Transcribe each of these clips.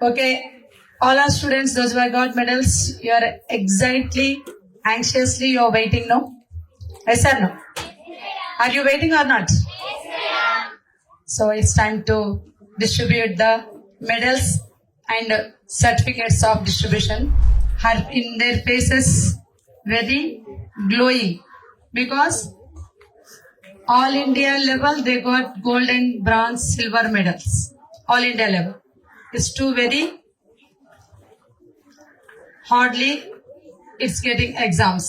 Okay, all our students, those who have got medals, you are excitedly, anxiously, you are waiting, no? Yes or no? Are you waiting or not? So it's time to distribute the medals and certificates of distribution. In their faces, very glowing, because all India level they got gold and bronze, silver medals. All India level. It's too very hardly it's getting exams.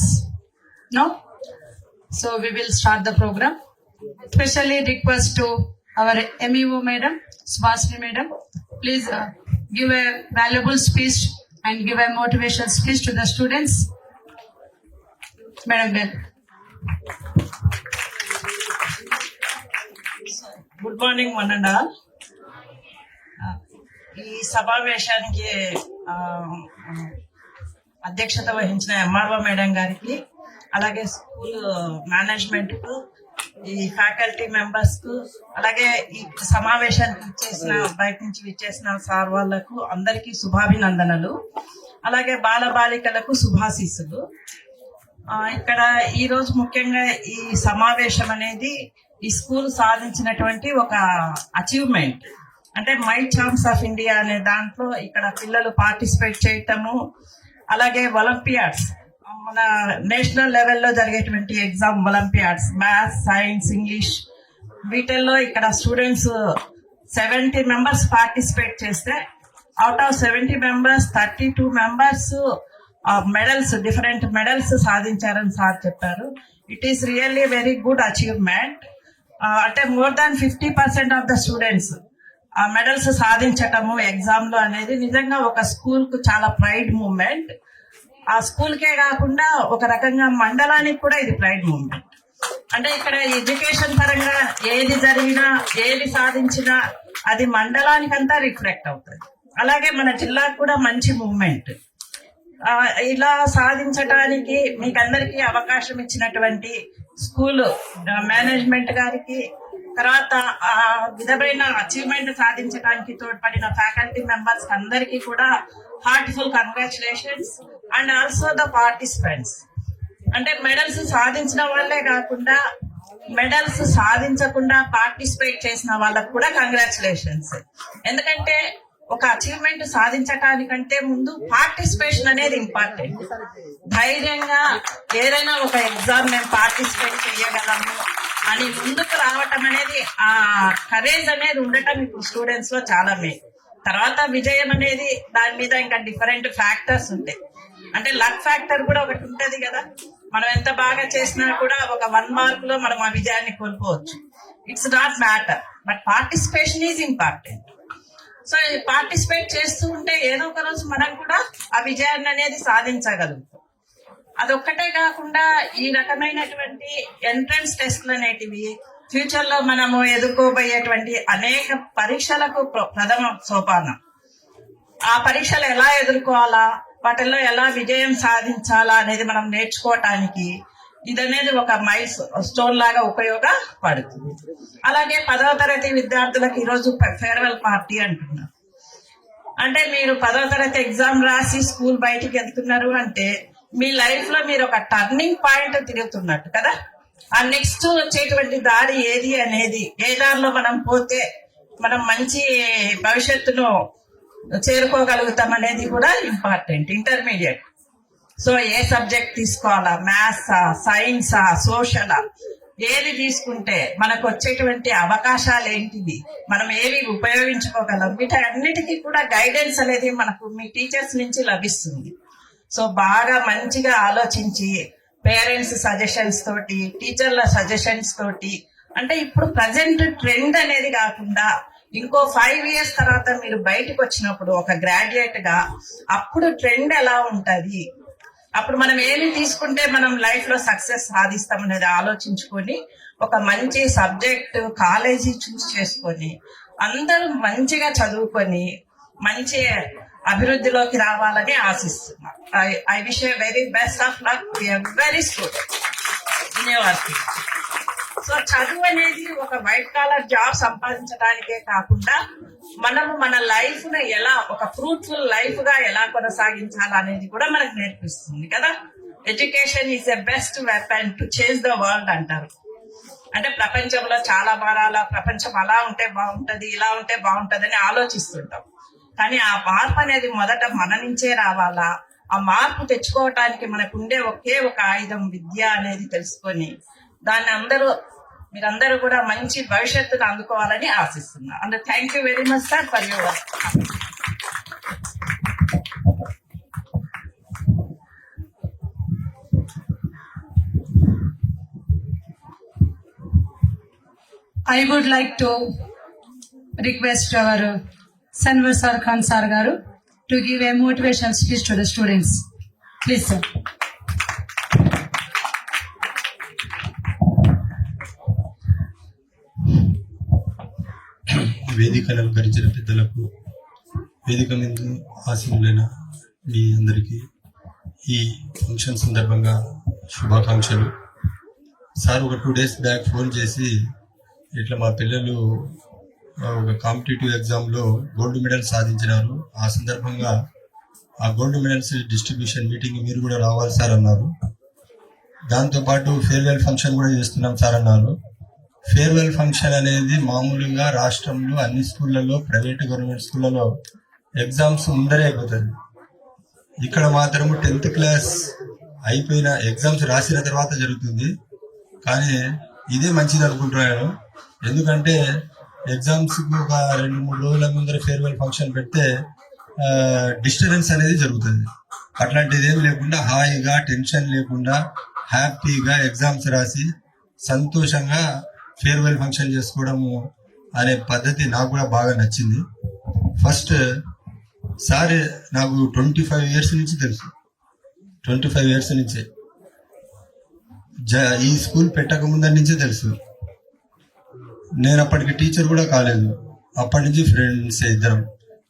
No? So we will start the program. Especially request to our MEO madam, Subhashini madam, please give a valuable speech and give a motivation speech to the students. Madam then. Good morning one and all. ఈ సమావేశానికి అధ్యక్షత వహించిన MRO madam గారికి, అలాగే school management కు, ఈ faculty members కు, అలాగే ఈ సమావేశానికి ఇచ్చేసిన బయట నుంచి ఇచ్చేసిన సార్ వాళ్లకు అందరికీ శుభాభినందనలు. అలాగే బాల బాలికలకు శుభాశీస్సులు. ఇక్కడ ఈ రోజు ముఖ్యంగా ఈ సమావేశం అనేది ఈ స్కూల్ సాధించినటువంటి ఒక అచీవ్మెంట్. అంటే మై ఛాంప్స్ ఆఫ్ ఇండియా అనే దాంట్లో ఇక్కడ పిల్లలు పార్టిసిపేట్ చేయటము, అలాగే ఒలింపియాడ్స్, మన నేషనల్ లెవెల్లో జరిగేటువంటి exam olympiads, maths, science, English, వీటిల్లో ఇక్కడ స్టూడెంట్స్ 70 మెంబర్స్ పార్టిసిపేట్ చేస్తే out of 70 members 32 members medals, different medals సాధించారని సార్ చెప్పారు. It is really very good achievement. అంటే more than 50% of the students ఆ మెడల్స్ సాధించటము ఎగ్జామ్ లో అనేది నిజంగా ఒక స్కూల్ కు చాలా ప్రైడ్ మూమెంట్. ఆ స్కూల్ కే కాకుండా ఒక రకంగా మండలానికి కూడా ఇది ప్రైడ్ మూమెంట్. అంటే ఇక్కడ ఎడ్యుకేషన్ పరంగా ఏది జరిగినా, ఏది సాధించినా అది మండలానికంతా రిఫ్లెక్ట్ అవుతుంది. అలాగే మన జిల్లాకు కూడా మంచి మూమెంట్. ఇలా సాధించడానికి మీకు అందరికీ అవకాశం ఇచ్చినటువంటి స్కూల్ మేనేజ్మెంట్ గారికి, తర్వాత ఆ విధమైన అచీవ్మెంట్ సాధించడానికి తోడ్పడిన ఫ్యాకల్టీ మెంబర్స్ అందరికీ కూడా heartful congratulations. And also the participants. అంటే మెడల్స్ సాధించిన వాళ్ళే కాకుండా మెడల్స్ సాధించకుండా పార్టిసిపేట్ చేసిన వాళ్ళకు కూడా కంగ్రాచులేషన్స్. ఎందుకంటే ఒక అచీవ్మెంట్ సాధించటానికంటే ముందు పార్టిసిపేషన్ అనేది ఇంపార్టెంట్. ధైర్యంగా ఏదైనా ఒక ఎగ్జామ్ మేము పార్టిసిపేట్ చేయగలము అని ముందుకు రావటం అనేది, ఆ కరేజ్ అనేది ఉండటం ఇప్పుడు స్టూడెంట్స్ లో చాలా మెయిన్. తర్వాత విజయం అనేది దాని మీద ఇంకా డిఫరెంట్ ఫ్యాక్టర్స్ ఉంటాయి. అంటే లక్ ఫ్యాక్టర్ కూడా ఒకటి ఉంటది కదా. మనం ఎంత బాగా చేసినా కూడా ఒక 1 మార్క్ లో మనం ఆ విజయాన్ని కోల్పోవచ్చు. It's not matter, but participation is important. So participate చేస్తూ ఉంటే ఏదో ఒక రోజు మనం కూడా ఆ విజయాన్ని అనేది సాధించగలుగుతాం. అదొక్కటే కాకుండా ఈ రకమైనటువంటి ఎంట్రన్స్ టెస్ట్లు అనేటివి ఫ్యూచర్ లో మనము ఎదుర్కోబోయేటువంటి అనేక పరీక్షలకు ప్రథమ సోపానం. ఆ పరీక్షలు ఎలా ఎదుర్కోవాలా, వాటిల్లో ఎలా విజయం సాధించాలా అనేది మనం నేర్చుకోవటానికి ఇదనేది ఒక మైల్ స్టోన్ లాగా ఉపయోగపడుతుంది. అలాగే 10వ తరగతి విద్యార్థులకు ఈరోజు ఫేర్వెల్ పార్టీ అంటున్నారు. అంటే మీరు 10వ తరగతి ఎగ్జామ్ రాసి స్కూల్ బయటికి వెళ్తున్నారు అంటే మీ లైఫ్ లో మీరు ఒక టర్నింగ్ పాయింట్ తిరుగుతున్నట్టు కదా. ఆ నెక్స్ట్ వచ్చేటువంటి దారి ఏది అనేది, ఏ దారిలో మనం పోతే మనం మంచి భవిష్యత్తును చేరుకోగలుగుతాం అనేది కూడా ఇంపార్టెంట్. ఇంటర్మీడియట్ సో ఏ సబ్జెక్ట్ తీసుకోవాలా, మ్యాథ్సా, సైన్సా, సోషలా, ఏది తీసుకుంటే మనకు వచ్చేటువంటి అవకాశాలు ఏంటివి, మనం ఏవి ఉపయోగించుకోగలం, వీటన్నిటికీ కూడా గైడెన్స్ అనేది మనకు మీ టీచర్స్ నుంచి లభిస్తుంది. సో బాగా మంచిగా ఆలోచించి పేరెంట్స్ సజెషన్స్ తోటి, టీచర్ల సజెషన్స్ తోటి, అంటే ఇప్పుడు ప్రజెంట్ ట్రెండ్ అనేది కాకుండా ఇంకో 5 years తర్వాత మీరు బయటకు వచ్చినప్పుడు ఒక గ్రాడ్యుయేట్ గా అప్పుడు ట్రెండ్ ఎలా ఉంటది, అప్పుడు మనం ఏమి తీసుకుంటే మనం లైఫ్ లో సక్సెస్ సాధిస్తాం అనేది ఆలోచించుకొని ఒక మంచి సబ్జెక్ట్ కాలేజీ చూస్ చేసుకొని అందరూ మంచిగా చదువుకొని మంచి అభివృద్ధిలోకి రావాలని ఆశిస్తున్నా. I wish a very best of luck to every student in your field. So చదువు అనేది ఒక వైట్ కాలర్ జాబ్ సంపాదించడానికే కాకుండా మనము మన లైఫ్ ను ఎలా ఒక ఫ్రూట్ఫుల్ లైఫ్ గా ఎలా కొనసాగించాలి అనేది కూడా మనకు నేర్పిస్తుంది కదా. Education is a best weapon to change the world అంటారు. అంటే ప్రపంచంలో చాలా భాగాల ప్రపంచం అలా ఉంటే బాగుంటది, ఇలా ఉంటే బాగుంటది అని ఆలోచిస్తుంటాం. కానీ ఆ మార్పు అనేది మొదట మన నుంచే రావాలా. ఆ మార్పు తెచ్చుకోవటానికి మనకు ఉండే ఒకే ఒక ఆయుధం విద్య అనేది తెలుసుకొని దాన్ని మీరందరూ కూడా మంచి భవిష్యత్తును అందుకోవాలని ఆశిస్తున్నా. And thank you very much sir for your work. I would like to request our Sanvar Sir Khan Sir Garu to give a motivational speech to the students. Please, sir. వేదికను అలంకరించిన పెద్దలకు, వేదిక మీద ఆసీనులైన మీ అందరికీ ఈ ఫంక్షన్ సందర్భంగా శుభాకాంక్షలు. Sir ఒక 2 days బ్యాక్ ఫోన్ చేసి ఇట్లా మా పిల్లలు ఒక కాంపిటేటివ్ ఎగ్జామ్లో గోల్డ్ మెడల్ సాధించినారు, ఆ సందర్భంగా ఆ గోల్డ్ మెడల్స్ డిస్ట్రిబ్యూషన్ మీటింగ్ మీరు కూడా రావాలి సార్ అన్నారు. దాంతోపాటు ఫేర్వెల్ ఫంక్షన్ కూడా చేస్తున్నాం సార్ అన్నారు. ఫేర్వెల్ ఫంక్షన్ అనేది మామూలుగా రాష్ట్రంలో అన్ని స్కూళ్ళలో, ప్రైవేట్ గవర్నమెంట్ స్కూళ్ళలో ఎగ్జామ్స్ ముందరే అయిపోతుంది. ఇక్కడ మాత్రము 10th క్లాస్ అయిపోయిన ఎగ్జామ్స్ రాసిన తర్వాత జరుగుతుంది. కానీ ఇదే మంచిది అనుకుంటున్నాను. ఎందుకంటే ఎగ్జామ్స్కి ఒక 2-3 రోజుల ముందర ఫేర్వెల్ ఫంక్షన్ పెడితే డిస్టర్బెన్స్ అనేది జరుగుతుంది. అట్లాంటిది ఏం లేకుండా హాయిగా టెన్షన్ లేకుండా హ్యాపీగా ఎగ్జామ్స్ రాసి సంతోషంగా ఫేర్వెల్ ఫంక్షన్ చేసుకోవడము అనే పద్ధతి నాకు కూడా బాగా నచ్చింది. ఫస్ట్ సార్ నాకు 25 years నుంచి తెలుసు. 25 years నుంచే ఈ స్కూల్ పెట్టక ముందరి నుంచే తెలుసు. నేను అప్పటికి టీచర్ కూడా కాలేదు. అప్పటి నుంచి ఫ్రెండ్స్ ఇద్దరం.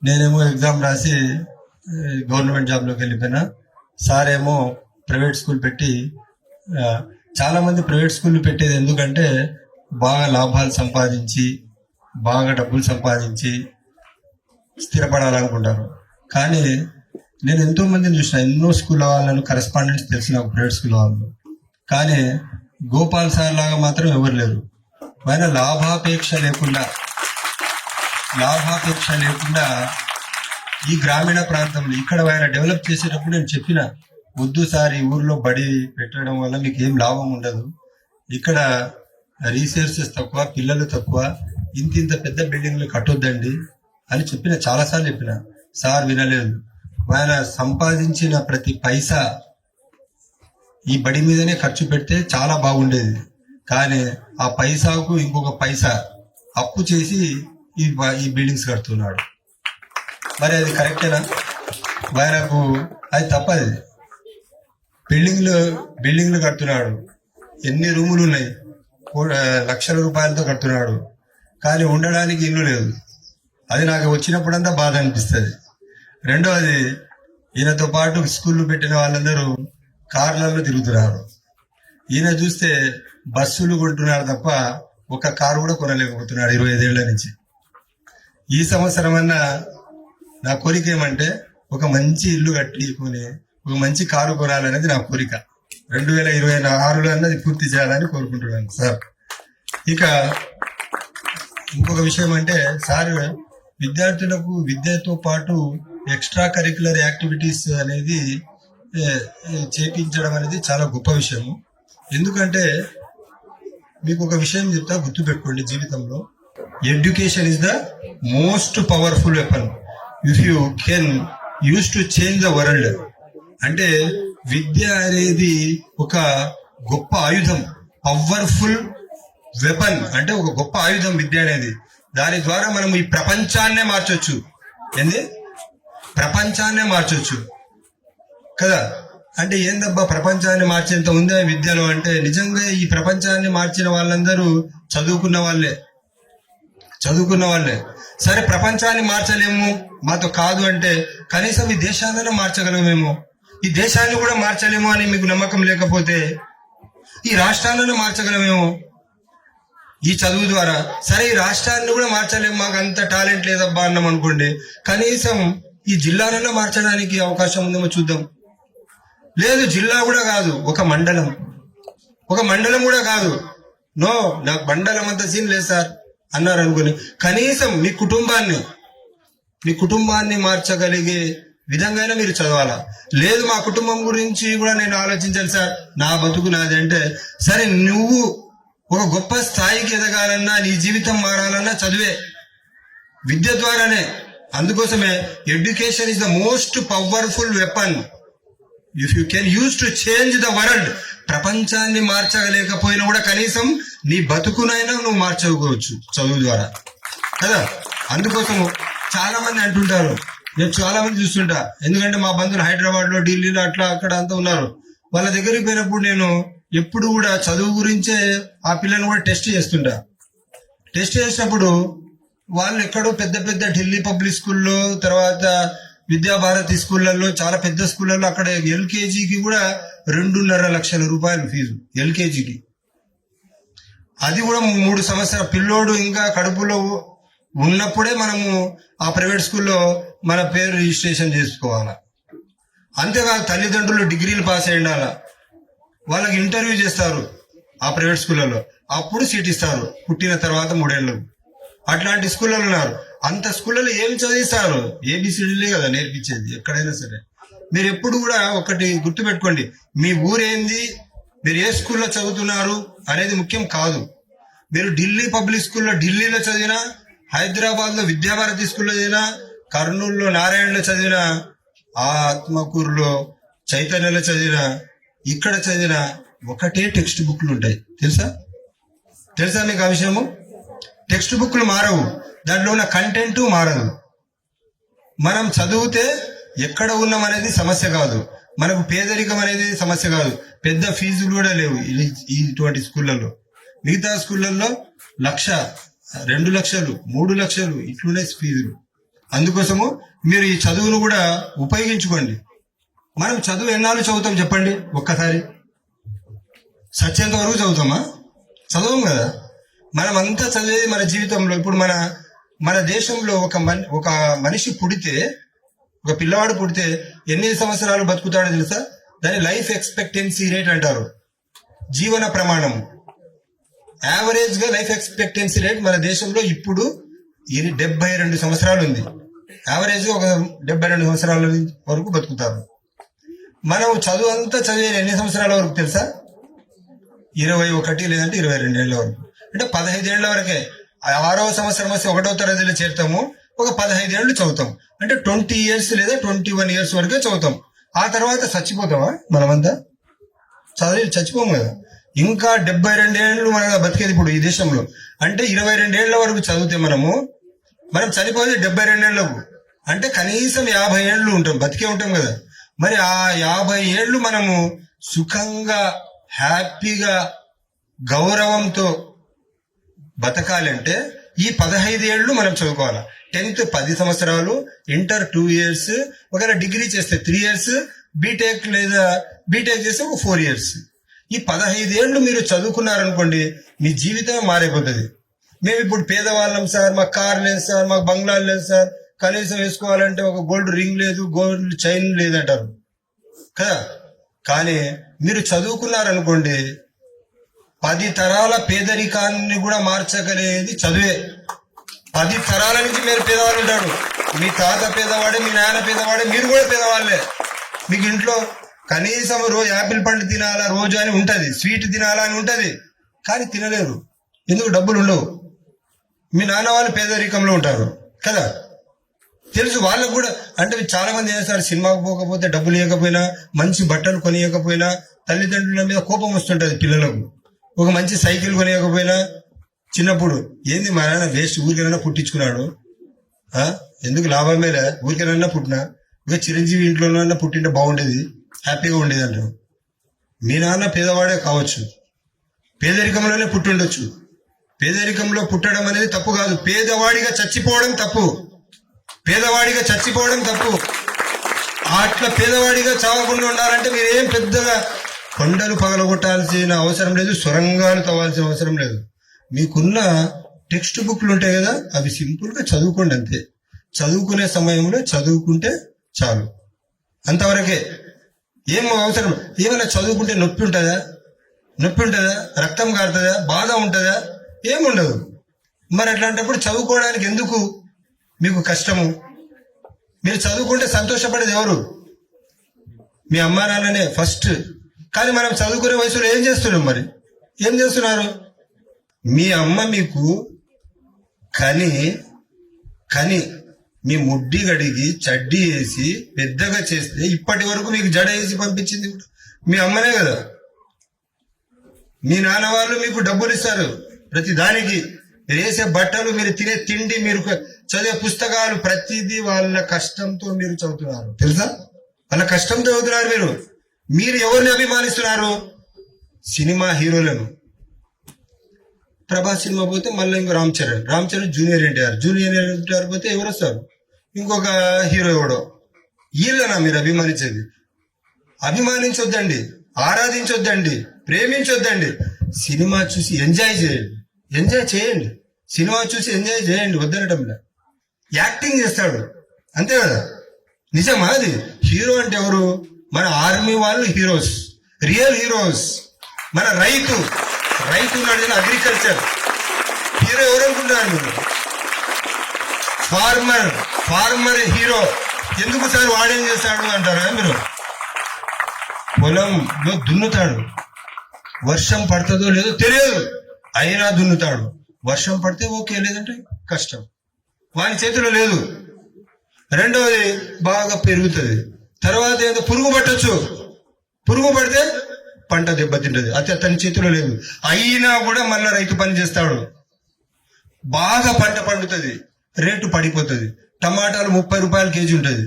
నేనేమో ఎగ్జామ్ రాసి గవర్నమెంట్ జాబ్లోకి వెళ్ళిపోయినా. సార్ ఏమో ప్రైవేట్ స్కూల్ పెట్టి, చాలా మంది ప్రైవేట్ స్కూల్ పెట్టేది ఎందుకంటే బాగా లాభాలు సంపాదించి, బాగా డబ్బులు సంపాదించి స్థిరపడాలనుకుంటారు. కానీ నేను ఎంతో మందిని చూసిన, ఎన్నో స్కూల్ వాళ్ళను కరెస్పాండెంట్స్ తెలిసిన ప్రైవేట్ స్కూల్ వాళ్ళు. కానీ గోపాల్ సార్ లాగా మాత్రం ఎవరు లేరు. ఆయన లాభాపేక్ష లేకుండా ఈ గ్రామీణ ప్రాంతంలో ఇక్కడ ఆయన డెవలప్ చేసేటప్పుడు నేను చెప్పిన, వద్దు సార్ ఈ ఊర్లో బడి పెట్టడం వల్ల మీకు ఏం లాభం ఉండదు, ఇక్కడ రీసోర్సెస్ తక్కువ, పిల్లలు తక్కువ, ఇంత పెద్ద బిల్డింగ్లు కట్టొద్దండి అని చెప్పిన, చాలాసార్లు చెప్పిన. సార్ వినలేదు. ఆయన సంపాదించిన ప్రతి పైసా ఈ బడి మీదనే ఖర్చు పెడితే చాలా బాగుండేది. కానీ ఆ పైసాకు ఇంకొక పైసా అప్పు చేసి ఈ బిల్డింగ్స్ కడుతున్నాడు. మరి అది కరెక్టేనా? ఆయనకు అది తప్పది. బిల్డింగ్లు కడుతున్నాడు, ఎన్ని రూములు ఉన్నాయి, లక్షల రూపాయలతో కడుతున్నాడు. కానీ ఉండడానికి ఇల్లు లేదు. అది నాకు వచ్చినప్పుడంతా బాధ అనిపిస్తుంది. రెండవది, ఈయనతో పాటు స్కూళ్ళు పెట్టిన వాళ్ళందరూ కార్లలో తిరుగుతున్నారు. ఈయన చూస్తే బస్సులు కొంటున్నారు తప్ప ఒక కారు కూడా కొనలేకపోతున్నాడు 25 ఏళ్ల నుంచి. ఈ సంవత్సరమన్నా నా కోరిక ఏమంటే ఒక మంచి ఇల్లు కట్టుకొని ఒక మంచి కారు కొనాలనేది నా కోరిక. 2026లో అన్నది పూర్తి చేయాలని కోరుకుంటున్నాను సార్. ఇక ఇంకొక విషయం అంటే, సార్ విద్యార్థులకు విద్యతో పాటు ఎక్స్ట్రా కరిక్యులర్ యాక్టివిటీస్ అనేది చేపించడం అనేది చాలా గొప్ప విషయము. ఎందుకంటే మీకు ఒక విషయం చెప్తా, గుర్తుపెట్టుకోండి. జీవితంలో education is the most powerful weapon if you can use to change the world. అంటే విద్య అనేది ఒక గొప్ప ఆయుధం, పవర్ఫుల్ వెపన్. అంటే ఒక గొప్ప ఆయుధం విద్య అనేది. దాని ద్వారా మనం ఈ ప్రపంచాన్నే మార్చొచ్చు. ప్రపంచాన్నే మార్చొచ్చు కదా. అంటే ఏందబ్బా ప్రపంచాన్ని మార్చేంత ఉందే విద్యలో అంటే, నిజంగా ఈ ప్రపంచాన్ని మార్చిన వాళ్ళందరూ చదువుకున్న వాళ్ళే. సరే ప్రపంచాన్ని మార్చలేము, మాతో కాదు అంటే కనీసం ఈ దేశాలను మార్చగలమేమో. ఈ దేశాన్ని కూడా మార్చలేము అని మీకు నమ్మకం లేకపోతే ఈ రాష్ట్రాలను మార్చగలమేమో. ఈ చదువు ద్వారా. సరే ఈ రాష్ట్రాన్ని కూడా మార్చలేము, మాకు అంత టాలెంట్ లేదబ్బా అన్నాం అనుకోండి, కనీసం ఈ జిల్లాలలో మార్చడానికి అవకాశం ఉందేమో చూద్దాం. లేదు జిల్లా కూడా కాదు, ఒక మండలం కూడా కాదు, నో నాకు మండలం అంత సీన్ లేదు సార్ అన్నారు అనుకుని, కనీసం మీ కుటుంబాన్ని మార్చగలిగే విధంగా మీరు చదవాలా. లేదు మా కుటుంబం గురించి కూడా నేను ఆలోచించాలి సార్, నా బతుకు నాది అంటే, సరే నువ్వు ఒక గొప్ప స్థాయికి ఎదగాలన్నా, నీ జీవితం మారాలన్నా చదివే, విద్య ద్వారానే. అందుకోసమే education is the most powerful weapon if you can use to change the world. ప్రపంచాన్ని మార్చగలేకపోయినా కూడా కనీసం నీ బతుకునైనా నువ్వు మార్చుకోవచ్చు చదువు ద్వారా కదా. అందుకోసము చాలా మంది అంటుంటారు, నేను చాలా మంది చూస్తుంటా, ఎందుకంటే మా బంధువులు హైదరాబాద్ లో, ఢిల్లీలో అట్లా అక్కడ అంతా ఉన్నారు. వాళ్ళ దగ్గరికి పోయినప్పుడు నేను ఎప్పుడు కూడా చదువు గురించే ఆ పిల్లల్ని కూడా టెస్ట్ చేస్తుంటా. టెస్ట్ చేసినప్పుడు వాళ్ళు ఎక్కడో పెద్ద పెద్ద ఢిల్లీ పబ్లిక్ స్కూల్లో, తర్వాత విద్యాభారతి స్కూళ్ళల్లో, చాలా పెద్ద స్కూళ్ళల్లో అక్కడ ఎల్కేజీకి కూడా 2.5 లక్షల రూపాయలు ఫీజు ఎల్కేజీకి. అది కూడా 3 సంవత్సరాల పిల్లోడు ఇంకా కడుపులో ఉన్నప్పుడే మనము ఆ ప్రైవేట్ స్కూల్లో మన పేరు రిజిస్ట్రేషన్ చేసుకోవాలా. అంతేకాదు తల్లిదండ్రులు డిగ్రీలు పాస్ అయి ఉండాలా, వాళ్ళకి ఇంటర్వ్యూ చేస్తారు ఆ ప్రైవేట్ స్కూళ్ళలో, అప్పుడు సీట్ ఇస్తారు పుట్టిన తర్వాత 3 ఏళ్ళకు. అట్లాంటి స్కూళ్ళలో ఉన్నారు. అంత స్కూళ్ళలో ఏం చదివిస్తారు? ఏబిసిడీలే కదా నేర్పించేది ఎక్కడైనా సరే. మీరు ఎప్పుడు కూడా ఒకటి గుర్తుపెట్టుకోండి, మీ ఊరేంది, మీరు ఏ స్కూల్లో చదువుతున్నారు అనేది ముఖ్యం కాదు. మీరు ఢిల్లీ పబ్లిక్ స్కూల్లో ఢిల్లీలో చదివినా, హైదరాబాద్ లో విద్యాభారతి స్కూల్లో చదివినా, కర్నూలులో నారాయణలో చదివినా, ఆత్మకూరులో చైతన్యలో చదివినా, ఇక్కడ చదివినా ఒకటే టెక్స్ట్ బుక్లు ఉంటాయి. తెలుసా మీకు ఆ విషయము? టెక్స్ట్ బుక్లు మారవు, దాంట్లో ఉన్న కంటెంట్ మారదు. మనం చదివితే ఎక్కడ ఉన్నాం అనేది సమస్య కాదు, మనకు పేదరికం అనేది సమస్య కాదు, పెద్ద ఫీజులు కూడా లేవు ఇటువంటి స్కూళ్ళల్లో. మిగతా స్కూళ్ళల్లో 1,00,000, 2 లక్షలు, 3 లక్షలు ఇట్లునే ఫీజులు. అందుకోసము మీరు ఈ చదువును కూడా ఉపయోగించుకోండి. మనం చదువు ఎన్నాళ్ళు చదువుతాం చెప్పండి ఒక్కసారి? సత్యంత వరకు చదువుతామా? చదవం కదా. మనం అంతా చదివేది మన జీవితంలో. ఇప్పుడు మన దేశంలో ఒక మనిషి పుడితే, ఒక పిల్లవాడు పుడితే ఎన్ని సంవత్సరాలు బతుకుతాడో తెలుసా? దాన్ని లైఫ్ ఎక్స్పెక్టెన్సీ రేట్ అంటారు, జీవన ప్రమాణం. యావరేజ్ గా లైఫ్ ఎక్స్పెక్టెన్సీ రేట్ మన దేశంలో ఇప్పుడు 72 సంవత్సరాలు ఉంది. యావరేజ్ గా ఒక 72 సంవత్సరాల వరకు బతుకుతారు. మనం చదువు అంతా చదివే ఎన్ని సంవత్సరాల వరకు తెలుసా? 21 లేదంటే 22 ఏళ్ల వరకు. అంటే 15 ఏళ్ల వరకే. 6వ సంవత్సరం వస్తే 1వ తరగతిలో చేరుతాము, ఒక 15 ఏళ్ళు చదువుతాం. అంటే 20 ఇయర్స్ లేదా 21 ఇయర్స్ వరకే చదువుతాం. ఆ తర్వాత చచ్చిపోతామా? మనమంతా చచ్చిపోము కదా. ఇంకా 72 ఏళ్ళు మన బతికేది ఇప్పుడు ఈ దేశంలో. అంటే 22 ఏళ్ల వరకు చదివితే మనం చనిపోయేది 72 ఏళ్లకు. అంటే కనీసం 50 ఏళ్ళు ఉంటాం, బతికే ఉంటాం కదా. మరి ఆ 50 ఏళ్ళు మనము సుఖంగా, హ్యాపీగా, గౌరవంతో బతకాలంటే ఈ 15 ఏళ్ళు మనం చదువుకోవాలి. 10th 10 సంవత్సరాలు, ఇంటర్ 2 ఇయర్స్, ఒకవేళ డిగ్రీ చేస్తే 3 ఇయర్స్, బీటెక్ చేస్తే ఒక 4 ఇయర్స్. ఈ 15 ఏళ్ళు మీరు చదువుకున్నారనుకోండి, మీ జీవితం మారైపోతుంది. మేము ఇప్పుడు పేదవాళ్ళం సార్, మాకు కార్ లేదు సార్, మాకు బంగ్లాలు లేదు సార్, కనీసం వేసుకోవాలంటే ఒక గోల్డ్ రింగ్ లేదు, గోల్డ్ చైన్ లేదంటారు కదా. కానీ మీరు చదువుకున్నారనుకోండి, 10 తరాల పేదరికాన్ని కూడా మార్చగలిగేది చదువే. 10 తరాల నుంచి మీరు పేదవాళ్ళు ఉంటారు. మీ తాత పేదవాడే, మీ నాయన పేదవాడే, మీరు కూడా పేదవాళ్ళే. మీకు ఇంట్లో కనీసం రోజు యాపిల్ పండు తినాలా రోజు అని ఉంటది, స్వీట్ తినాలా అని ఉంటది, కానీ తినలేరు. ఎందుకు? డబ్బులు ఉండవు. మీ నాన్న వాళ్ళు పేదరికంలో ఉంటారు కదా. తెలుసు వాళ్ళకు కూడా. అంటే చాలా మంది చేస్తారు, సినిమాకు పోకపోతే, డబ్బులు ఇవ్వకపోయినా, మంచి బట్టలు కొనియకపోయినా తల్లిదండ్రుల మీద కోపం వస్తుంటది పిల్లలకు. ఒక మంచి సైకిల్ కొనియకపోయినా చిన్నప్పుడు, ఏంది మా నాన్న వేస్ట్, ఊరికైనా పుట్టించుకున్నాడు, ఎందుకు లాభమేలే, ఊరికైనా పుట్టినా, ఇక చిరంజీవి ఇంట్లోనైనా పుట్టింటే బాగుండేది, హ్యాపీగా ఉండేది అంటారు. మీ నాన్న పేదవాడే కావచ్చు, పేదరికంలోనే పుట్టిండొచ్చు. పేదరికంలో పుట్టడం అనేది తప్పు కాదు, పేదవాడిగా చచ్చిపోవడం తప్పు. అట్లా పేదవాడిగా చావకుండా ఉండాలంటే మీరేం పెద్దగా కొండలు పగలగొట్టాల్సిన అవసరం లేదు, సొరంగాలు తవ్వాల్సిన అవసరం లేదు. మీకున్న టెక్స్ట్ బుక్లు ఉంటాయి కదా, అవి సింపుల్ గా చదువుకోండి అంతే. చదువుకునే సమయంలో చదువుకుంటే చాలు, అంతవరకే. ఏం అవసరం, ఏమైనా చదువుకుంటే నొప్పి ఉంటుందా? రక్తం కారుతుందా? బాధ ఉంటుందా? ఏముండదు. మరి అట్లాంటప్పుడు చదువుకోవడానికి ఎందుకు మీకు కష్టము? మీరు చదువుకుంటే సంతోషపడేది ఎవరు? మీ అమ్మా నాన్ననే ఫస్ట్. కానీ మనం చదువుకునే వయసులో ఏం చేస్తున్నాం? మరి ఏం చేస్తున్నారు? మీ అమ్మ మీకు కని మీ ముడ్డి గడిగి చడ్డీ వేసి పెద్దగా చేస్తే ఇప్పటి వరకు మీకు జడ వేసి పంపించింది మీ అమ్మనే కదా. మీ నాన్న వాళ్ళు మీకు డబ్బులు ఇస్తారు ప్రతి దానికి, మీరు వేసే బట్టలు, మీరు తినే తిండి, మీరు చదివే పుస్తకాలు, ప్రతిదీ వాళ్ళ కష్టంతో మీరు చదువుతున్నారు. తెలుసా? వాళ్ళ కష్టంతో చదువుతున్నారు. మీరు ఎవరిని అభిమానిస్తున్నారు? సినిమా హీరోలను. ప్రభాస్ సినిమా పోతే మళ్ళీ ఇంకో రామ్ చరణ్ జూనియర్ ఎన్టీఆర్ పోతే ఎవరు వస్తారు? ఇంకొక హీరో ఎవడో. వీళ్ళనా మీరు అభిమానించేది? అభిమానించొద్దండి, ఆరాధించొద్దండి, ప్రేమించొద్దండి. సినిమా చూసి ఎంజాయ్ చేయండి. సినిమా చూసి ఎంజాయ్ చేయండి, వద్దనటంలా. యాక్టింగ్ చేస్తాడు అంతే కదా. నిజమా? అది హీరో అంటే ఎవరు? మన ఆర్మీ వాళ్ళు హీరోస్, రియల్ హీరోస్. మన రైతు ఉన్నాడు, అగ్రికల్చర్ హీరో ఎవరు అనుకుంటున్నారు మీరు? Farmer hero. ఎందుకు సార్ వాడేం చేస్తాడు అంటారా మీరు? పొలంలో దున్నుతాడు, వర్షం పడుతుందో లేదో తెలియదు, అయినా దున్నుతాడు. వర్షం పడితే ఓకే, లేదంటే కష్టం, వాని చేతిలో లేదు. రెండవది బాగా పెరుగుతుంది. తర్వాత ఏదో పురుగు పట్టొచ్చు, పురుగు పడితే పంట దెబ్బతింటది, అది అతని చేతిలో లేదు. అయినా కూడా మళ్ళా రైతు పని చేస్తాడు. బాగా పంట పండుతుంది, రేటు పడిపోతుంది. టమాటాలు 30 రూపాయలు కేజీ ఉంటుంది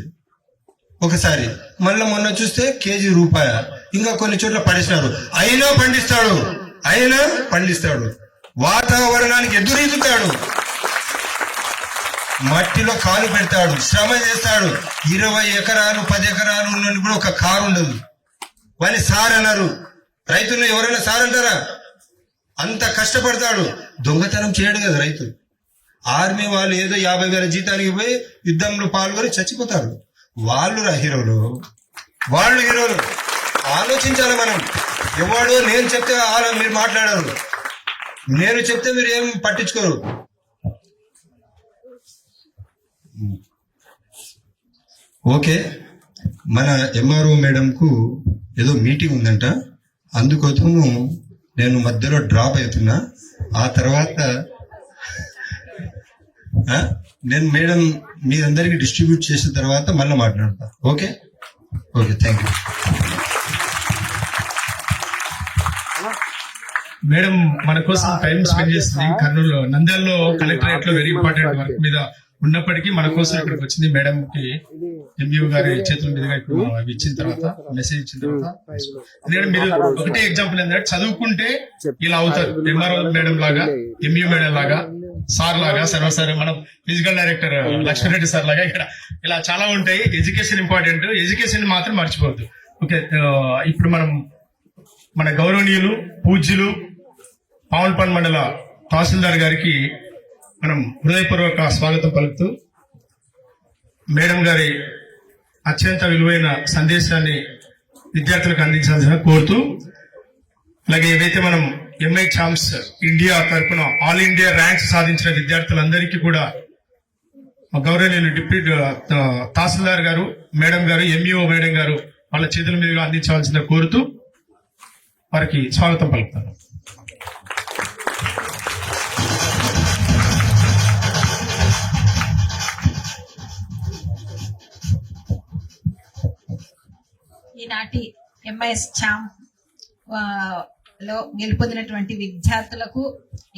ఒకసారి, మళ్ళీ మొన్న చూస్తే కేజీ రూపాయ. ఇంకా కొన్ని చోట్ల పడేసినారు, అయినా పండిస్తాడు. వాతావరణానికి ఎదురీదుతాడు, మట్టిలో కాలు పెడతాడు, శ్రమ చేస్తాడు. 20 ఎకరాలు 10 ఎకరాలు ఉన్న కూడా ఒక కారు ఉండదు. వాని సార్ అన్నారు. రైతులు ఎవరైనా సార్ అంటారా? అంత కష్టపడతాడు. దొంగతనం చేయడు కదా రైతు. ఆర్మీ వాళ్ళు ఏదో 50,000 జీతానికి పోయి యుద్ధంలో పాల్గొని చచ్చిపోతారు. వాళ్ళు హీరోలు. ఆలోచించాలి మనం. ఎవడో నేను చెప్తే మీరు మాట్లాడారు, నేను చెప్తే మీరు ఏం పట్టించుకోరు. ఓకే, మన ఎంఆర్ఓ మేడంకు ఏదో మీటింగ్ ఉందంట, అందుకోసము నేను మధ్యలో డ్రాప్ అవుతున్నా. ఆ తర్వాత నేను మేడం మీ అందరికి డిస్ట్రిబ్యూట్ చేసిన తర్వాత మళ్ళీ మాట్లాడతా. Okay, thank you madam. మన కోసం టైం స్పెండ్ చేస్తుంది కర్నూలు నంద్యాలలో కలెక్టరేట్ లో వెరీ ఇంపార్టెంట్ వర్క్ మీద ఉన్నప్పటికీ మన కోసం ఇక్కడికి వచ్చింది. మేడం కి ఎంఈఓ గారి చేతుల మీదుగా ఇప్పుడు అవి ఇచ్చిన తర్వాత, మెసేజ్ ఇచ్చిన తర్వాత, ఎందుకంటే మీరు ఒకటే ఎగ్జాంపుల్ ఏంటంటే చదువుకుంటే ఇలా అవుతారు. ఎంఆర్ఓ మేడం లాగా, ఎంఈఓ మేడం లాగా, సార్ లాగా, సర్వసారి మనం ఫిజికల్ డైరెక్టర్ లక్ష్మీరెడ్డి సార్ లాగా ఇక్కడ ఇలా చాలా ఉంటాయి. ఎడ్యుకేషన్ ఇంపార్టెంట్, ఎడ్యుకేషన్ మాత్రం మర్చిపోవద్దు. ఓకే, ఇప్పుడు మన గౌరవనీయులు పూజ్యులు పావులపల్లి మండల తహసీల్దార్ గారికి మనం హృదయపూర్వక స్వాగతం పలుకుతూ మేడం గారి అత్యంత విలువైన సందేశాన్ని విద్యార్థులకు అందించాల్సిన కోరుతూ, అలాగే ఏవైతే మనం ఎంఐ ఛాంప్స్ ఇండియా తరఫున ఆల్ ఇండియా ర్యాంక్స్ సాధించిన విద్యార్థులందరికీ కూడా గౌరవనీయులు డిప్యూటీ తహసీల్దార్ గారు, మేడం గారు, ఎంఈఓ మేడం గారు వాళ్ళ చేతుల మీదుగా అందించాల్సిన కోరుతూ వారికి స్వాగతం పలుకుతాను. ఈనాటి ఎంఐఎస్ ఛాంప్ లో గెలుపొందినటువంటి విద్యార్థులకు,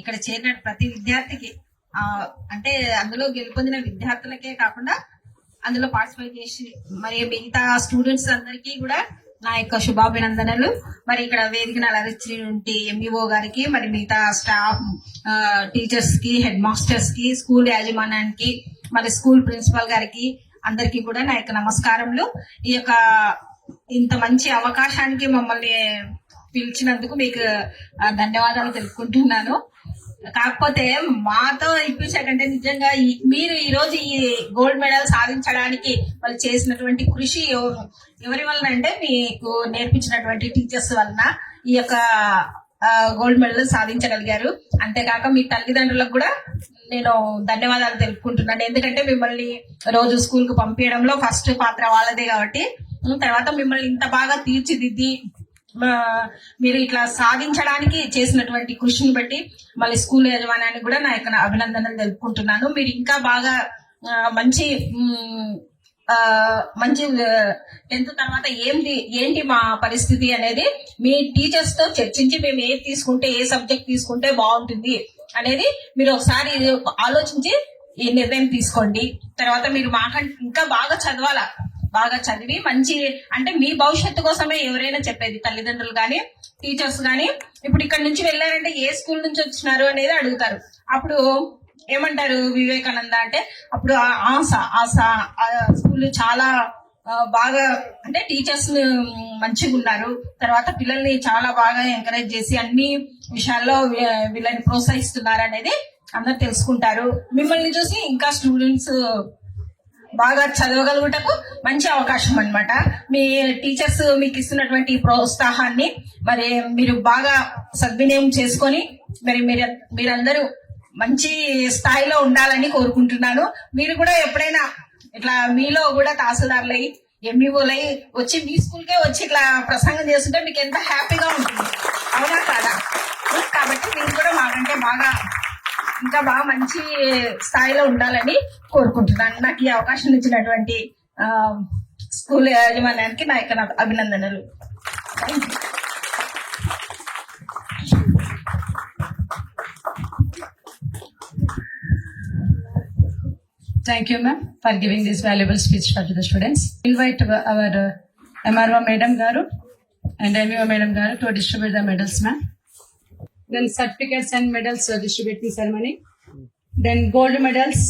ఇక్కడ చేరిన ప్రతి విద్యార్థికి, అంటే అందులో గెలుపొందిన విద్యార్థులకే కాకుండా అందులో పార్టిసిపేట్ చేసి మరి మిగతా స్టూడెంట్స్ అందరికీ కూడా నా యొక్క శుభాభినందనలు. మరి ఇక్కడ వేదికను అలరించినటువంటి ఎంఈఓ గారికి, మరి మిగతా స్టాఫ్, టీచర్స్ కి, హెడ్ మాస్టర్స్ కి, స్కూల్ యాజమాన్యానికి, మరి స్కూల్ ప్రిన్సిపల్ గారికి అందరికీ కూడా నా యొక్క నమస్కారములు. ఈ యొక్క ఇంత మంచి అవకాశానికి మమ్మల్ని పిలిచినందుకు మీకు ధన్యవాదాలు తెలుపుకుంటున్నాను. కాకపోతే మాతో ఇప్పించాకంటే నిజంగా మీరు ఈ రోజు ఈ గోల్డ్ మెడల్ సాధించడానికి వాళ్ళు చేసినటువంటి కృషి ఎవరి వలన అంటే మీకు నేర్పించినటువంటి టీచర్స్ వలన ఈ యొక్క గోల్డ్ మెడల్ సాధించగలిగారు. అంతేకాక మీ తల్లిదండ్రులకు కూడా నేను ధన్యవాదాలు తెలుపుకుంటున్నాను. ఎందుకంటే మిమ్మల్ని రోజు స్కూల్ కు పంపించడంలో ఫస్ట్ పాత్ర వాళ్ళదే కాబట్టి, తర్వాత మిమ్మల్ని ఇంత బాగా తీర్చిదిద్ది మీరు ఇట్లా సాధించడానికి చేసినటువంటి కృషిని బట్టి మళ్ళీ స్కూల్ యజమాన్యానికి కూడా నా యొక్క అభినందనలు తెలుపుకుంటున్నాను. మీరు ఇంకా బాగా మంచి 10th తర్వాత ఏంటి మా పరిస్థితి అనేది మీ టీచర్స్ తో చర్చించి మేము ఏది తీసుకుంటే ఏ సబ్జెక్ట్ తీసుకుంటే బాగుంటుంది అనేది మీరు ఒకసారి ఆలోచించి ఈ నిర్ణయం తీసుకోండి. తర్వాత మీరు మాకంటే ఇంకా బాగా చదవాలా, బాగా చదివి మంచి అంటే మీ భవిష్యత్తు కోసమే ఎవరైనా చెప్పేది, తల్లిదండ్రులు కానీ టీచర్స్ కానీ. ఇప్పుడు ఇక్కడ నుంచి వెళ్ళారంటే ఏ స్కూల్ నుంచి వచ్చినారు అనేది అడుగుతారు. అప్పుడు ఏమంటారు వివేకానంద అంటే అప్పుడు స్కూల్ చాలా బాగా అంటే టీచర్స్ మంచిగా ఉన్నారు, తర్వాత పిల్లల్ని చాలా బాగా ఎంకరేజ్ చేసి అన్ని విషయాల్లో వీళ్ళని ప్రోత్సహిస్తున్నారు అనేది అందరు తెలుసుకుంటారు. మిమ్మల్ని చూసి ఇంకా స్టూడెంట్స్ బాగా చదవగలుగుటకు మంచి అవకాశం అన్నమాట. మీ టీచర్స్ మీకు ఇస్తున్నటువంటి ప్రోత్సాహాన్ని మరి మీరు బాగా సద్వినియోగం చేసుకొని మరి మీరందరూ మంచి స్థాయిలో ఉండాలని కోరుకుంటున్నాను. మీరు కూడా ఎప్పుడైనా ఇట్లా మీలో కూడా తహసీల్దార్లై ఎంఈఓలై వచ్చి మీ స్కూల్కే వచ్చి ఇట్లా ప్రసంగం చేస్తుంటే మీకు ఎంత హ్యాపీగా ఉంటుంది, అవునా కాదా? కాబట్టి మీరు కూడా మాకంటే బాగా ఇంకా బాగా మంచి స్థాయిలో ఉండాలని కోరుకుంటున్నాను. నాకు ఈ అవకాశం ఇచ్చినటువంటి స్కూల్ యాజమాన్యానికి నా యొక్క అభినందనలు. Thank you, ma'am, for giving this valuable speech to the students. Invite our MRO Madam Garu and MEO Madam Garu to distribute the medals, ma'am. Then certificates and medals distributing ceremony. Then gold medals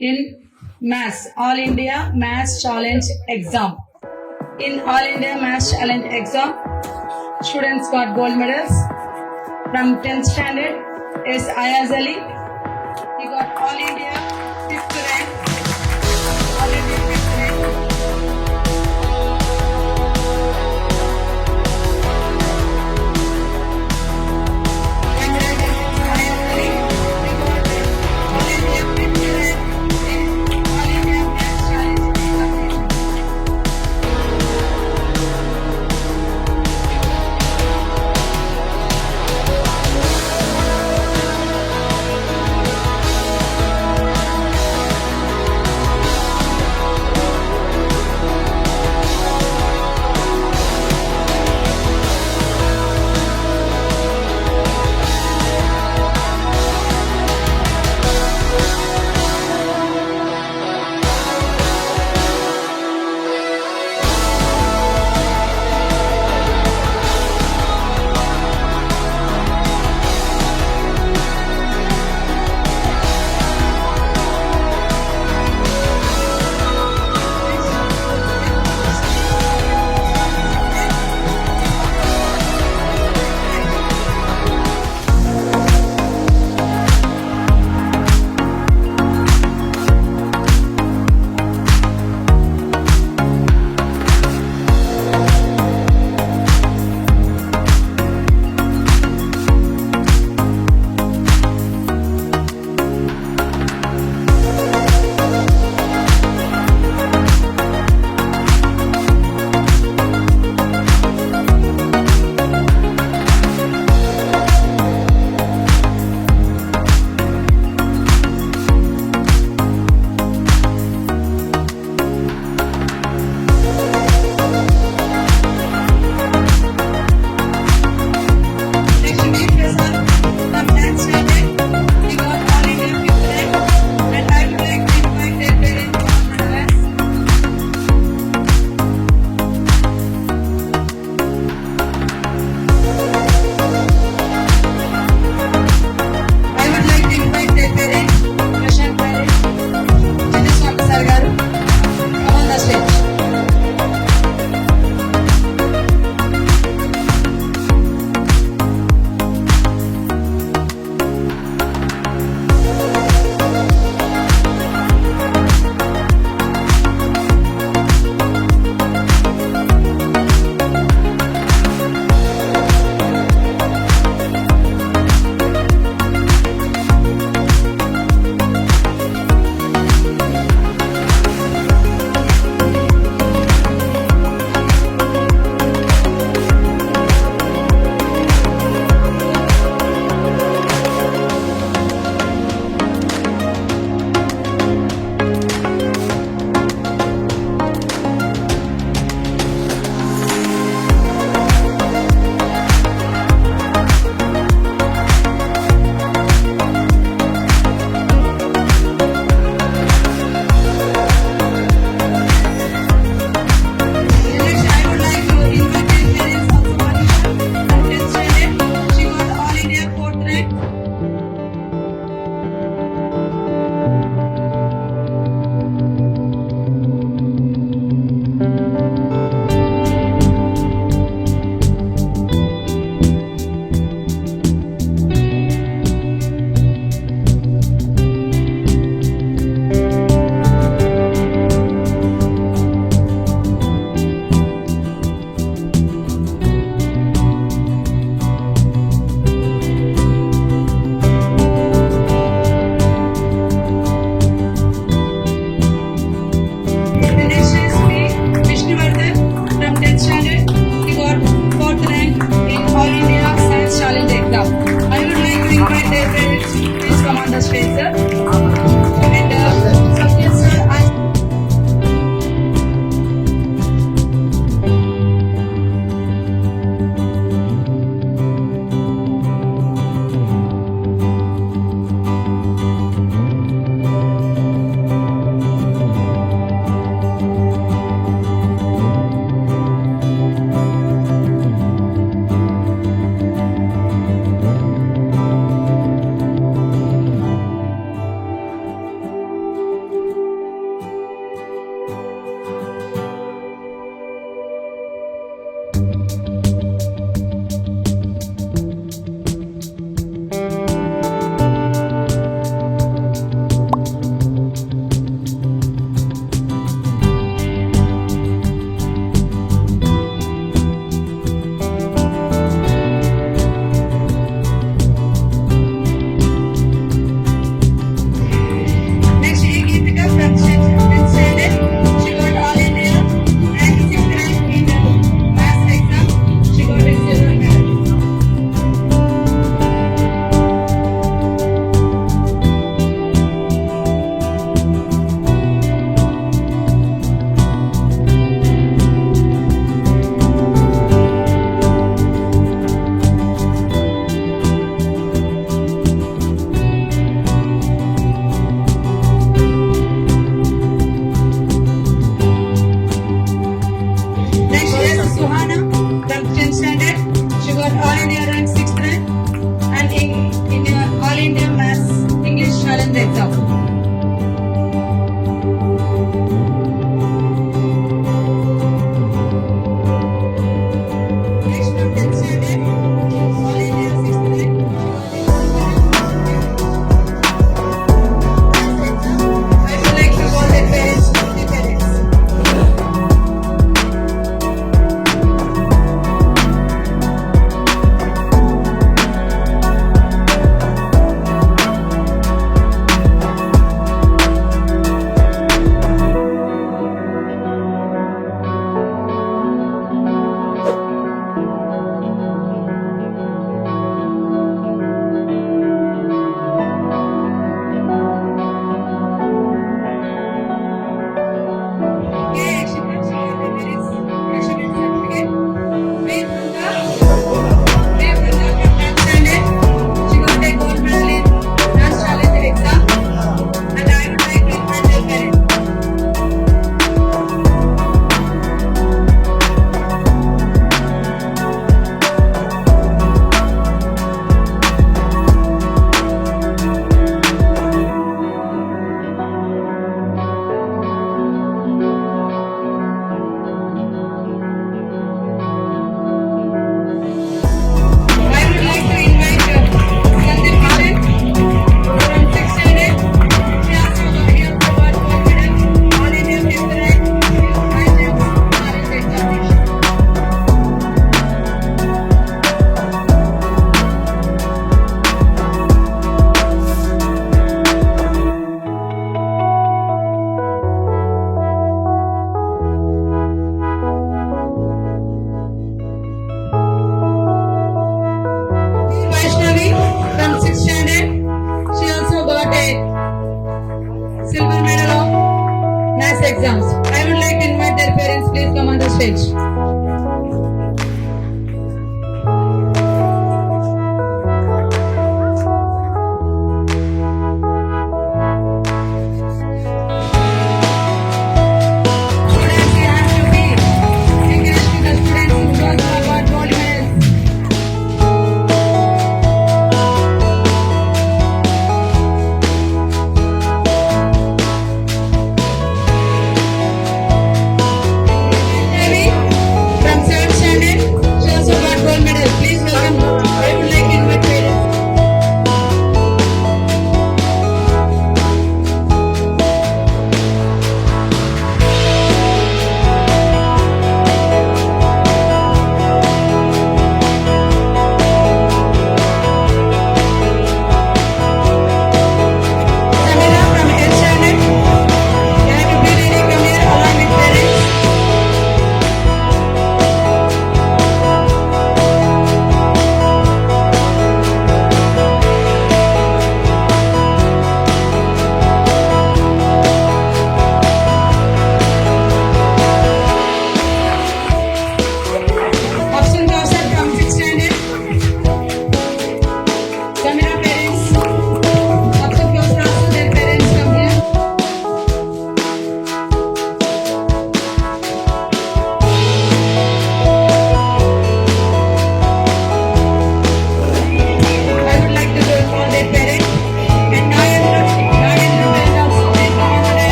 in Maths, All India Maths Challenge Exam. In All India Maths Challenge Exam, students got gold medals. From 10th standard is Ayaz Ali. He got All India 5th rank. All India 5th rank. Next, she Geetika from 10th standard. She got all India rank 6th rank in maths exam. She got a silver medal. Next is Suhana from 10th standard. She got all India rank 6th rank and in all India maths English challenge exam. Next from 10th standard, all India 6th rank. I would like to call their parents, the parents. Okay, she got the parents' measurement certificate. May Brunda from 10th standard. She got a gold medal in maths challenge exam. And I would like to invite their parents. I would like to invite Sandeep Kishan from 6th standard. She also got gold medal, all India 5th rank in maths challenge examination. Vaishnavi from 6th standard. She also got a silver medal of maths exams. I would like to invite their parents. Please come on the stage. Students, you have to be encouraged to the students who got gold medals. Devi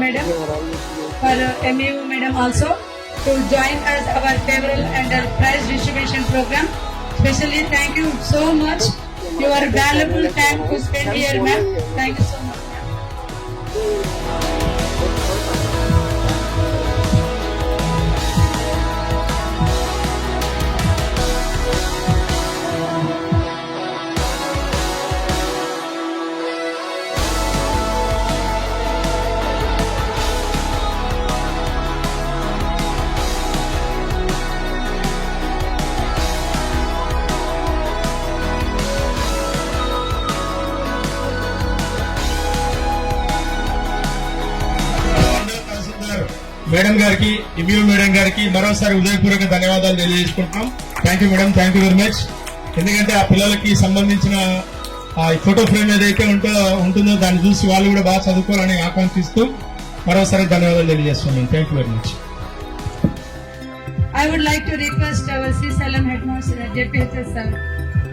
madam, for MEU madam also to join us our favourite and our prize distribution program. Especially thank you so much. Your valuable time to spend here, ma'am. Thank you so much. Madam గారికి MEO madam గారికి మరోసారి ఉదయపూర్వక ధన్యవాదాలు తెలియజేసుకుంటున్నాం. Thank you madam, thank you very much. ఎందుకంటే ఆ పిల్లలకి సంబంధించిన ఆ ఫోటో ఫ్రేమ్ ఏదైతే ఉంటుందో దాన్ని చూసి వాళ్ళు కూడా బాగా చదువుకోవాలని ఆకాంక్షిస్తూ మరోసారి ధన్యవాదాలు తెలియజేస్తున్నాం. Thank you very much. I would like to request our CSLM headmaster, JPHS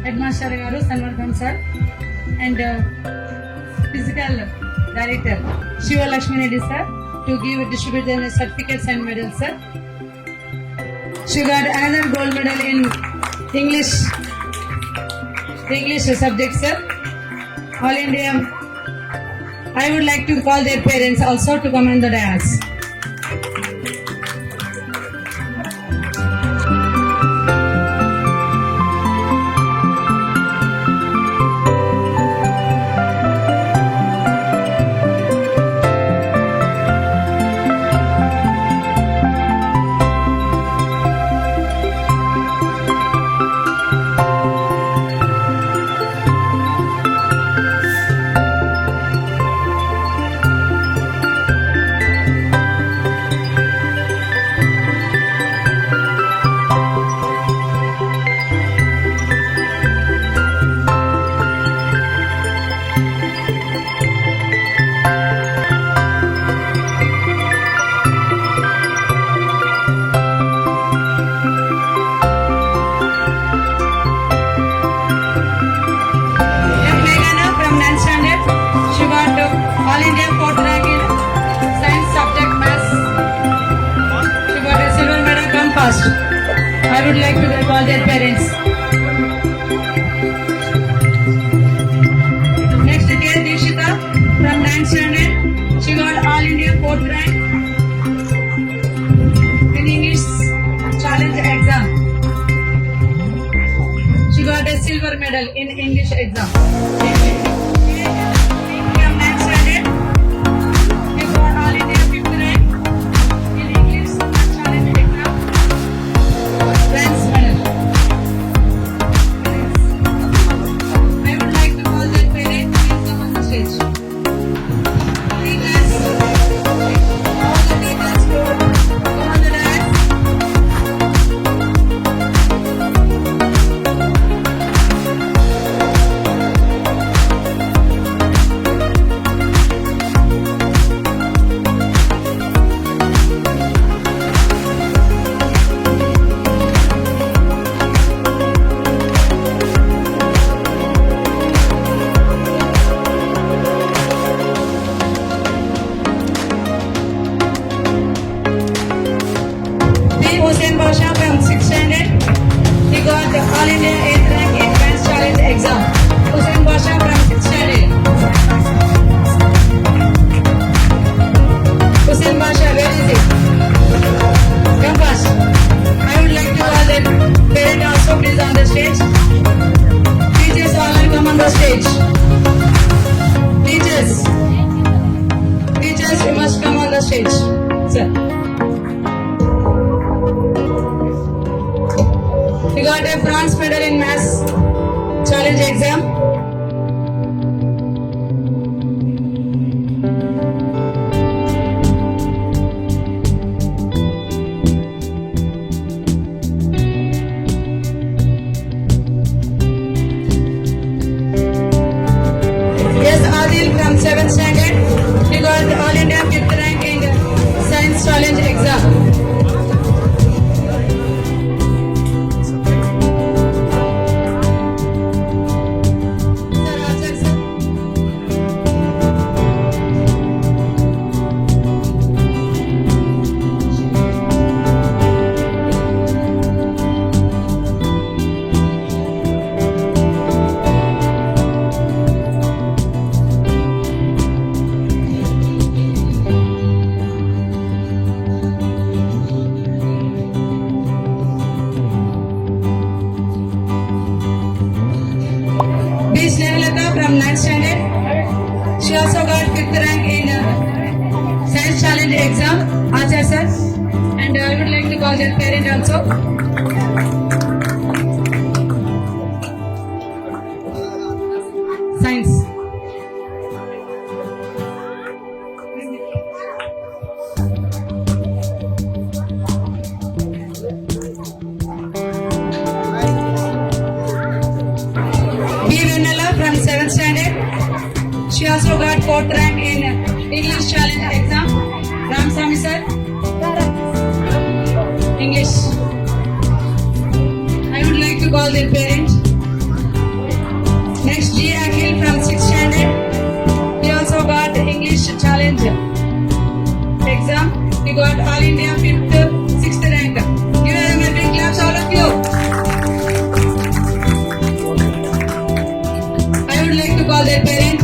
headmaster garu Sanvardhan sir, and physical director Shiva Lakshmi Reddy sir to distribute the certificates and medals, sir. She got another gold medal in English subject, sir. All India. I would like to call their parents also to come on the dais. All India fourth rank in science subject maths. She got a silver medal. Come fast. I would like to call their parents. Next, dear Dishita from 9th standard. She got all India fourth rank in English challenge exam. She got a silver medal in English exam. Hussain Basha from 6th standard. He got the All India 8th rank in Advanced Challenge exam. Hussain Basha from 6th standard. Hussain Basha, where is it? Come fast. I would like to call the parent also please on the stage. Teachers all will come on the stage. Teachers, you must come on the stage. Sir. He got a bronze medal in maths challenge exam. Yes, Adil from 7th standard. He got All India 5th rank in science challenge exam. sir. And I would like to call their parent also. Science. B. Vanilla from 7th standard. She also got 4th rank in English challenge exam. Ramsamy sir. English. I would like to call their parent. Next, G. Akhil from 6th standard. He also got English challenge exam. He got All India 5th, 6th rank. Give them a big claps, all of you. I would like to call their parent.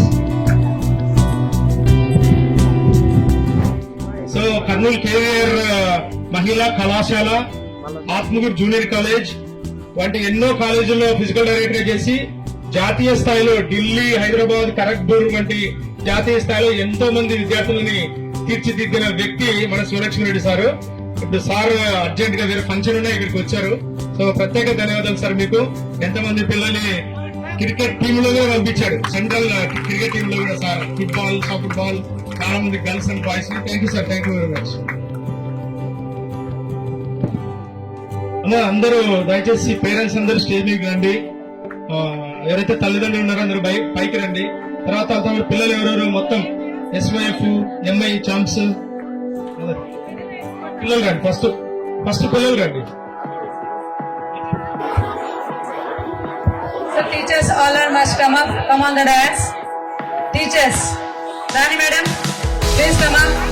So Kurnool KR Mahila Kalasala, Atmakur junior college వంటి ఎన్నో కాలేజీల్లో physical director చేసి జాతీయ స్థాయిలో ఢిల్లీ, హైదరాబాద్, ఖరగ్పూర్ వంటి జాతీయ స్థాయిలో ఎంతో మంది విద్యార్థులని తీర్చిదిద్దిన వ్యక్తి మన సులక్ష్మి రెడ్డి సారు. ఇప్పుడు సార్ అర్జెంట్ గా వేరే ఫంక్షన్ ఉన్నాయి, ఇక్కడికి వచ్చారు. సో ప్రత్యేక ధన్యవాదాలు సార్ మీకు. ఎంతమంది పిల్లల్ని క్రికెట్ టీమ్ లోనే పంపించాడు, సెంట్రల్ క్రికెట్ టీమ్ లో కూడా సార్. ఫుట్బాల్, సాఫ్ట్ బాల్, చాలా మంది girls and boys. Thank you sir, thank you very much. అందరూ దయచేసి పేరెంట్స్ అందరూ స్టేజ్ మీదకి రండి. ఎవరైతే తల్లిదండ్రులు ఉన్నారో అందరూ పైకి రండి. తర్వాత పిల్లలు ఎవరెవరు మొత్తం SYF, MI చాంప్స్ పిల్లలు రండి. ఫస్ట్ పిల్లలు రండి. So teachers all are must come up. Come on the dais. Teachers. Rani madam, please come up.